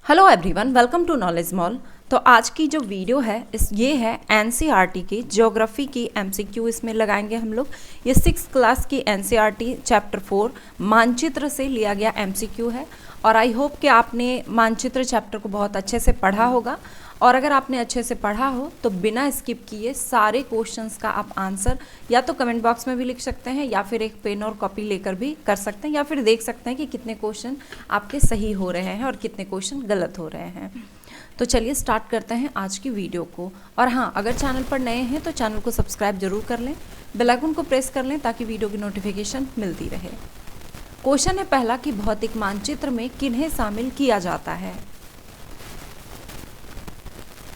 Hello everyone, welcome to knowledge mall. तो आज की जो वीडियो है ये है एनसीईआरटी की ज्योग्राफी की एमसीक्यू इसमें लगाएंगे हम लोग। ये 6th क्लास की एनसीईआरटी चैप्टर 4 मानचित्र से लिया गया एमसीक्यू है और आई होप कि आपने मानचित्र चैप्टर को बहुत अच्छे से पढ़ा होगा। और अगर आपने अच्छे से पढ़ा हो तो बिना स्किप किए सारे क्वेश्चंस का आप आंसर या तो कमेंट बॉक्स में भी लिख सकते हैं या फिर एक पेन और कॉपी लेकर भी कर सकते हैं या फिर देख सकते हैं कि कितने क्वेश्चन आपके सही हो रहे हैं और कितने क्वेश्चन गलत हो रहे हैं। तो चलिए स्टार्ट करते हैं आज की वीडियो को। और हाँ, अगर चैनल पर नए हैं तो चैनल को सब्सक्राइब जरूर कर लें, बेल आइकन को प्रेस कर लें ताकि वीडियो की नोटिफिकेशन मिलती रहे। क्वेश्चन है पहला कि भौतिक मानचित्र में किन्हें शामिल किया जाता है।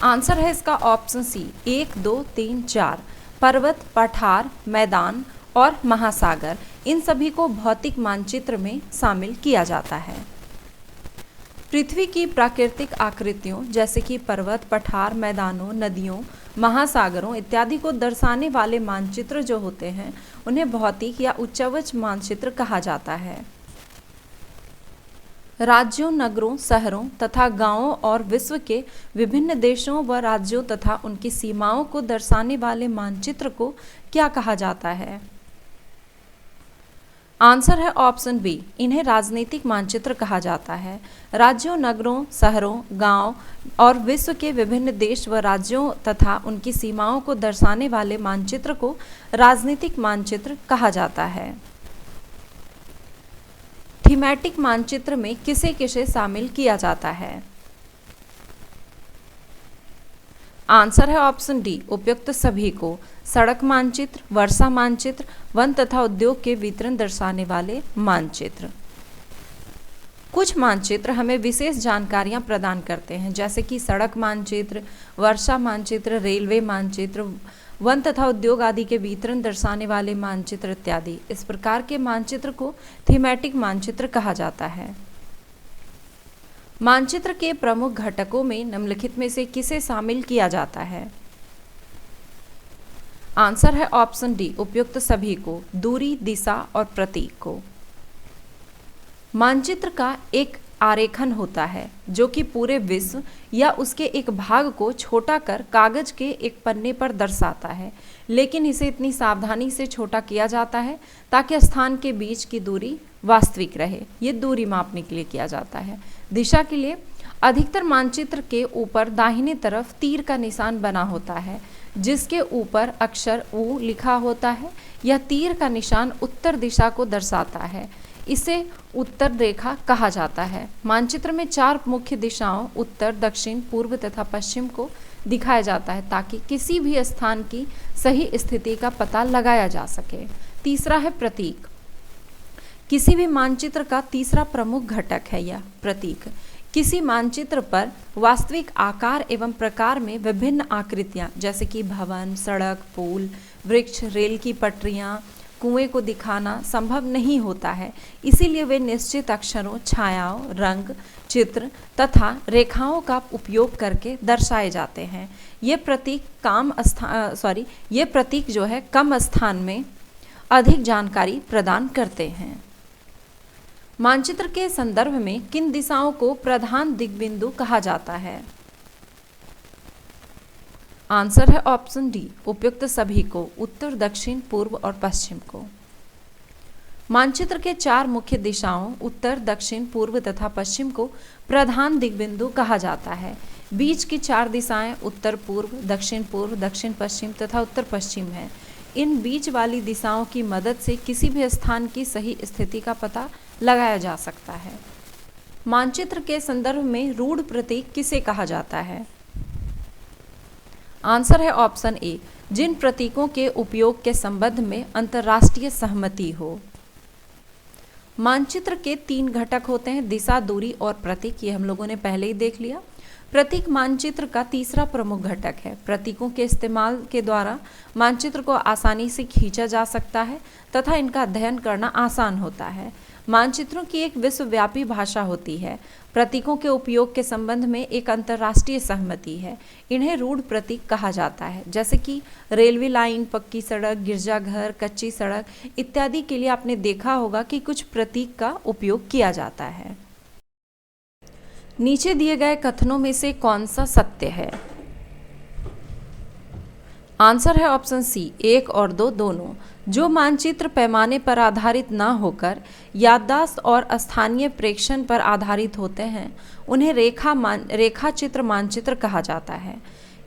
आंसर है इसका ऑप्शन सी 1, 2, 3, 4 पर्वत, पठार, मैदान और महासागर, इन सभी को भौतिक मानचित्र में शामिल किया जाता है। पृथ्वी की प्राकृतिक आकृतियों जैसे कि पर्वत, पठार, मैदानों, नदियों, महासागरों इत्यादि को दर्शाने वाले मानचित्र जो होते हैं उन्हें भौतिक या उच्चवच मानचित्र कहा जाता है। राज्यों, नगरों, शहरों तथा गांवों और विश्व के विभिन्न देशों व राज्यों तथा उनकी सीमाओं को दर्शाने वाले मानचित्र को क्या कहा जाता है। आंसर है ऑप्शन बी, इन्हें राजनीतिक मानचित्र कहा जाता है। राज्यों, नगरों, शहरों, गांव और विश्व के विभिन्न देश व राज्यों तथा उनकी सीमाओं को दर्शाने वाले मानचित्र को राजनीतिक मानचित्र कहा जाता है। थीमैटिक मानचित्र में किसे किसे शामिल किया जाता है। आंसर है ऑप्शन डी, उपयुक्त सभी को। सड़क मानचित्र, वर्षा मानचित्र, वन तथा उद्योग के वितरण दर्शाने वाले मानचित्र। कुछ मानचित्र हमें विशेष जानकारियां प्रदान करते हैं जैसे कि सड़क मानचित्र, वर्षा मानचित्र, रेलवे मानचित्र, वन तथा उद्योग आदि के वितरण दर्शाने वाले मानचित्र इत्यादि। इस प्रकार के मानचित्र को थीमैटिक मानचित्र कहा जाता है। मानचित्र के प्रमुख घटकों में निम्नलिखित में से किसे शामिल किया जाता है। आंसर है ऑप्शन डी, उपयुक्त सभी को। दूरी, दिशा और प्रतीक को। मानचित्र का एक आरेखन होता है जो कि पूरे विश्व या उसके एक भाग को छोटा कर कागज के एक पन्ने पर दर्शाता है, लेकिन इसे इतनी सावधानी से छोटा किया जाता है ताकि स्थान के बीच की दूरी वास्तविक रहे। ये दूरी मापने के लिए किया जाता है। दिशा के लिए अधिकतर मानचित्र के ऊपर दाहिने तरफ तीर का निशान बना होता है जिसके ऊपर अक्षर U लिखा होता है। यह तीर का निशान उत्तर दिशा को दर्शाता है, इसे उत्तर रेखा कहा जाता है। मानचित्र में 4 मुख्य दिशाओं उत्तर, दक्षिण, पूर्व तथा पश्चिम को दिखाया जाता है ताकि किसी भी स्थान की सही स्थिति का पता लगाया जा सके। तीसरा है प्रतीक। किसी भी मानचित्र का तीसरा प्रमुख घटक है यह प्रतीक। किसी मानचित्र पर वास्तविक आकार एवं प्रकार में विभिन्न आकृतियां जैसे कि भवन, सड़क, पुल, वृक्ष, रेल की पटरियां, कुएं को दिखाना संभव नहीं होता है। इसीलिए वे निश्चित अक्षरों, छायाओं, रंग, चित्र तथा रेखाओं का उपयोग करके दर्शाए जाते हैं। ये प्रतीक जो है कम स्थान में अधिक जानकारी प्रदान करते हैं। मानचित्र के संदर्भ में किन दिशाओं को प्रधान दिग्बिंदु कहा जाता है। आंसर है ऑप्शन डी, उपयुक्त सभी को। उत्तर, दक्षिण, पूर्व और पश्चिम को। मानचित्र के 4 मुख्य दिशाओं उत्तर, दक्षिण, पूर्व तथा पश्चिम को प्रधान दिग्बिंदु कहा जाता है। बीच की 4 दिशाएं उत्तर पूर्व, दक्षिण पश्चिम तथा उत्तर पश्चिम है। इन बीच वाली दिशाओं की मदद से किसी भी स्थान की सही स्थिति का पता लगाया जा सकता है। मानचित्र के संदर्भ में रूढ़ प्रतीक किसे कहा जाता है। आंसर है ऑप्शन ए, जिन प्रतीकों के उपयोग के संबंध में अंतर्राष्ट्रीय सहमति हो। मानचित्र के 3 घटक होते हैं, दिशा, दूरी और प्रतीक। ये हम लोगों ने पहले ही देख लिया। प्रतीक मानचित्र का तीसरा प्रमुख घटक है। प्रतीकों के इस्तेमाल के द्वारा मानचित्र को आसानी से खींचा जा सकता है तथा इनका अध्ययन करना आसान होता है। मानचित्रों की एक विश्वव्यापी भाषा होती है। प्रतीकों के उपयोग के संबंध में एक अंतर्राष्ट्रीय सहमति है। इन्हें रूढ़ प्रतीक कहा जाता है, जैसे कि रेलवे लाइन, पक्की सड़क, गिरजाघर, कच्ची सड़क इत्यादि के लिए आपने देखा होगा कि कुछ प्रतीक का उपयोग किया जाता है। नीचे दिए गए कथनों में से कौन सा सत्य है? आंसर है ऑप्शन सी, 1 और 2 दोनों। जो मानचित्र पैमाने पर आधारित ना होकर याददाश्त और स्थानीय प्रेक्षण पर आधारित होते हैं उन्हें रेखाचित्र मानचित्र कहा जाता है।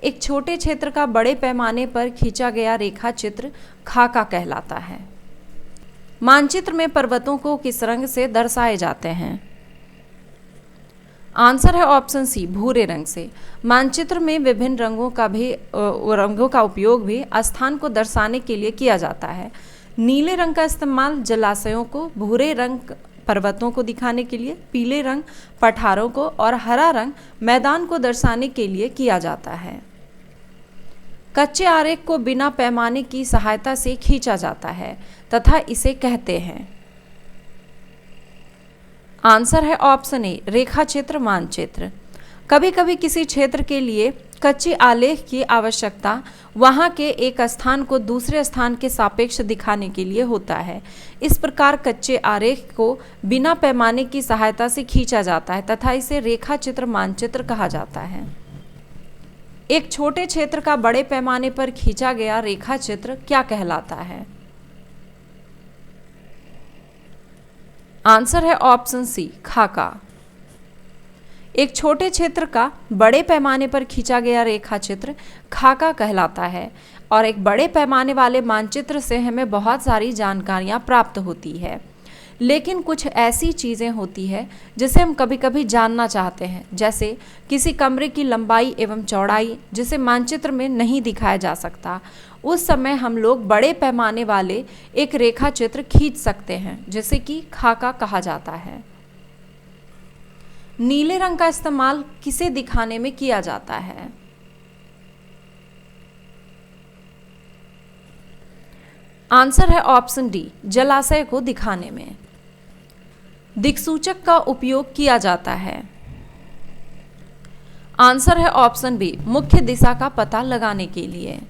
एक छोटे क्षेत्र का बड़े पैमाने पर खींचा गया रेखाचित्र खाका कहलाता है। मानचित्र में पर्वतों को किस रंग से दर्शाए जाते हैं? आंसर है ऑप्शन सी, भूरे रंग से। मानचित्र में विभिन्न रंगों का उपयोग भी स्थान को दर्शाने के लिए किया जाता है। नीले रंग का इस्तेमाल जलाशयों को, भूरे रंग पर्वतों को दिखाने के लिए, पीले रंग पठारों को और हरा रंग मैदान को दर्शाने के लिए किया जाता है। कच्चे आरेख को बिना पैमाने की सहायता से खींचा जाता है तथा इसे कहते हैं। आंसर है ऑप्शन ए, रेखाचित्र मानचित्र। कभी कभी किसी क्षेत्र के लिए कच्चे आलेख की आवश्यकता वहां के एक स्थान को दूसरे स्थान के सापेक्ष दिखाने के लिए होता है। इस प्रकार कच्चे आरेख को बिना पैमाने की सहायता से खींचा जाता है तथा इसे रेखाचित्र मानचित्र कहा जाता है। एक छोटे क्षेत्र का बड़े पैमाने पर खींचा गया रेखाचित्र क्या कहलाता है? आंसर है ऑप्शन सी, खाका। एक छोटे क्षेत्र का बड़े पैमाने पर खींचा गया रेखाचित्र खाका कहलाता है और एक बड़े पैमाने वाले मानचित्र से हमें बहुत सारी जानकारियां प्राप्त होती है। लेकिन कुछ ऐसी चीज़ें होती है जिसे हम कभी कभी जानना चाहते हैं, जैसे किसी कमरे की लंबाई एवं चौड़ाई जिसे मानचित्र में नहीं दिखाया जा सकता। उस समय हम लोग बड़े पैमाने वाले एक रेखाचित्र खींच सकते हैं जिसे कि खाका कहा जाता है। नीले रंग का इस्तेमाल किसे दिखाने में किया जाता है? आंसर है ऑप्शन डी, जलाशय को दिखाने में। दिक्सूचक का उपयोग किया जाता है। आंसर है ऑप्शन बी, मुख्य दिशा का पता लगाने के लिए।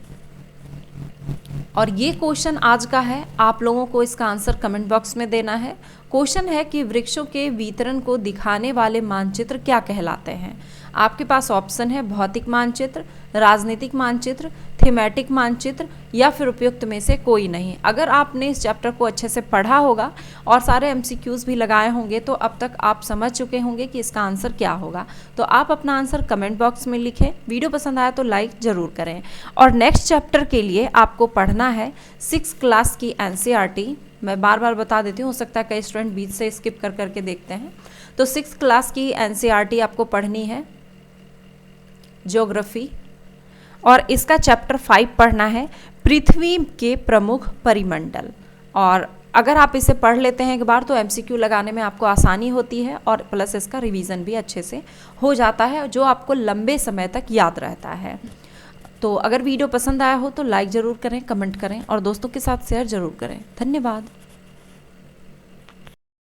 और ये क्वेश्चन आज का है, आप लोगों को इसका आंसर कमेंट बॉक्स में देना है। क्वेश्चन है कि वृक्षों के वितरण को दिखाने वाले मानचित्र क्या कहलाते हैं? आपके पास ऑप्शन है भौतिक मानचित्र, राजनीतिक मानचित्र, थीमेटिक मानचित्र या फिर उपयुक्त में से कोई नहीं। अगर आपने इस चैप्टर को अच्छे से पढ़ा होगा और सारे एमसीक्यूज भी लगाए होंगे तो अब तक आप समझ चुके होंगे कि इसका आंसर क्या होगा। तो आप अपना आंसर कमेंट बॉक्स में लिखें। वीडियो पसंद आया तो लाइक ज़रूर करें। और नेक्स्ट चैप्टर के लिए आपको पढ़ना है 6th क्लास की NCERT। मैं बार बार बता देती हूँ, हो सकता है कई स्टूडेंट बीच से स्किप कर करके देखते हैं। तो 6th क्लास की NCERT आपको पढ़नी है, ज्योग्राफी, और इसका चैप्टर 5 पढ़ना है, पृथ्वी के प्रमुख परिमंडल। और अगर आप इसे पढ़ लेते हैं एक बार तो MCQ लगाने में आपको आसानी होती है और प्लस इसका रिवीजन भी अच्छे से हो जाता है, जो आपको लंबे समय तक याद रहता है। तो अगर वीडियो पसंद आया हो तो लाइक ज़रूर करें, कमेंट करें और दोस्तों के साथ शेयर ज़रूर करें। धन्यवाद।